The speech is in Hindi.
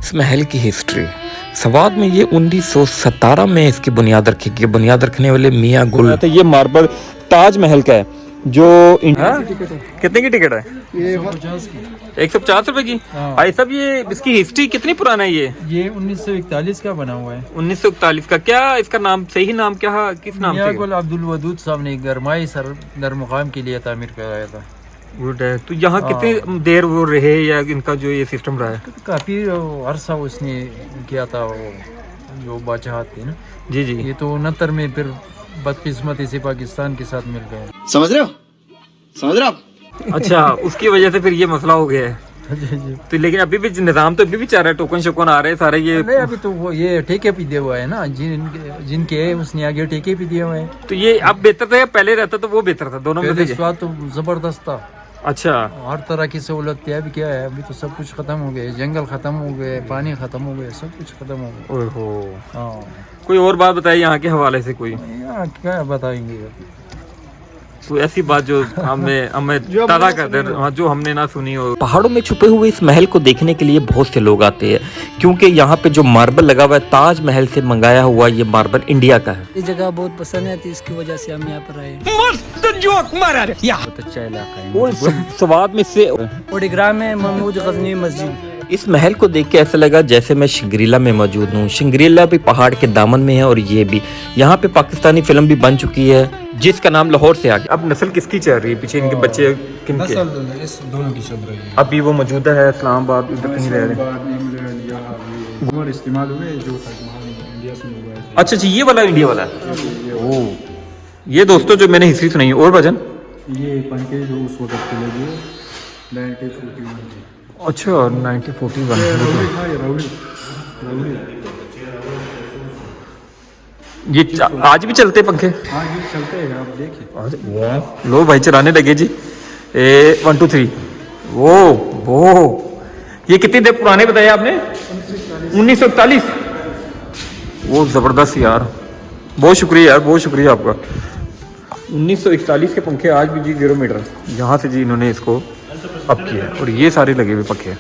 इस महल की हिस्ट्री सवाद में ये 1917 में इसकी बुनियाद रखी गई। बुनियाद रखने वाले मियाँ गुल। तो ये मार्बल ताज महल का है जो कितने की टिकट है? ये 150 रुपए की। भाई साहब ये इसकी हिस्ट्री कितनी पुराना है? ये 1941 का बना हुआ है। 1941 का। क्या इसका नाम, सही नाम क्या, किस नाम से? गुल अब्दुल वदूद साहब ने गरमाई सर दर मुकाम के लिए तामीर कराया था। गुड है। तो यहाँ कितनी देर वो रहे या इनका जो ये सिस्टम रहा है? काफी अरसा उसने किया था, वो जो बादशाह थे ना। जी जी। ये तो 69 में फिर बदकिस्मती से पाकिस्तान के साथ मिल गए। समझ रहे हो आप? अच्छा, उसकी वजह से फिर ये मसला हो गया है। तो लेकिन अभी भी निजाम तो अभी भी चल रहा है, टोकन शोकन आ रहे हैं सारे। ये नहीं, अभी तो वो ये ठेके पे दिया हुआ है ना, जिनके है उसने आगे ठेके पे दिया हुआ है। तो ये अब बेहतर था या पहले रहता तो वो बेहतर था? दोनों में पहले से? स्वाद तो जबरदस्त था। अच्छा। हर तरह की सहूलत थी। अभी क्या है, अभी तो सब कुछ खत्म हो गया। जंगल खत्म हो गए, पानी खत्म हो गया, सब कुछ खत्म हो गया। ओहो। हाँ, कोई और बात बताइए यहाँ के हवाले से। कोई यहाँ क्या बताएंगे, कोई ऐसी बात जो हमें ताज़ा कर दे, जो हमने ना सुनी हो। पहाड़ों में छुपे हुए इस महल को देखने के लिए बहुत से लोग आते हैं, क्योंकि यहाँ पे जो मार्बल लगा हुआ है ताज महल से मंगाया हुआ, ये मार्बल इंडिया का है। ये जगह बहुत पसंद है, तो इसकी वजह से हम यहाँ पर आए। बहुत अच्छा इलाका है। स्वाद में से ओडिग्राम में महमूद गजनी मस्जिद। इस महल को देख के ऐसा लगा जैसे मैं शिंग्रीला में मौजूद हूँ। शिंग्रीला भी पहाड़ के दामन में है और ये भी। यहाँ पे पाकिस्तानी फिल्म भी बन चुकी है जिसका नाम लाहौर से आ गया। अब नस्ल किसकी चल रही है पीछे? इनके बच्चे किनके? इस दोनों की चल रही है। अभी वो मौजूदा है इस्लामाबाद, इधर कहीं रह रहे हैं। इस्तेमाल हुए जो इंडिया से हुआ है। अच्छा अच्छा, ये वाला इंडिया वाला है। ओह, ये दोस्तों जो मैंने हिस्ट्री सुनाई। और भजन ये पंखे जो उस वक्त के लगे 1941 के। अच्छा, 1941। ये आज भी चलते पंखे? हाँ, ये चलते हैं, आप देखिए। लो भाई चलाने लगे जी। 1 2 3। वो ये कितनी देर पुराने बताए आपने? 1941। वो जबरदस्त यार, बहुत शुक्रिया यार, बहुत शुक्रिया आपका। 1941 के पंखे आज भी जी 0 मीटर यहाँ से जी इन्होंने इसको अप किया। और ये सारे लगे हुए पंखे।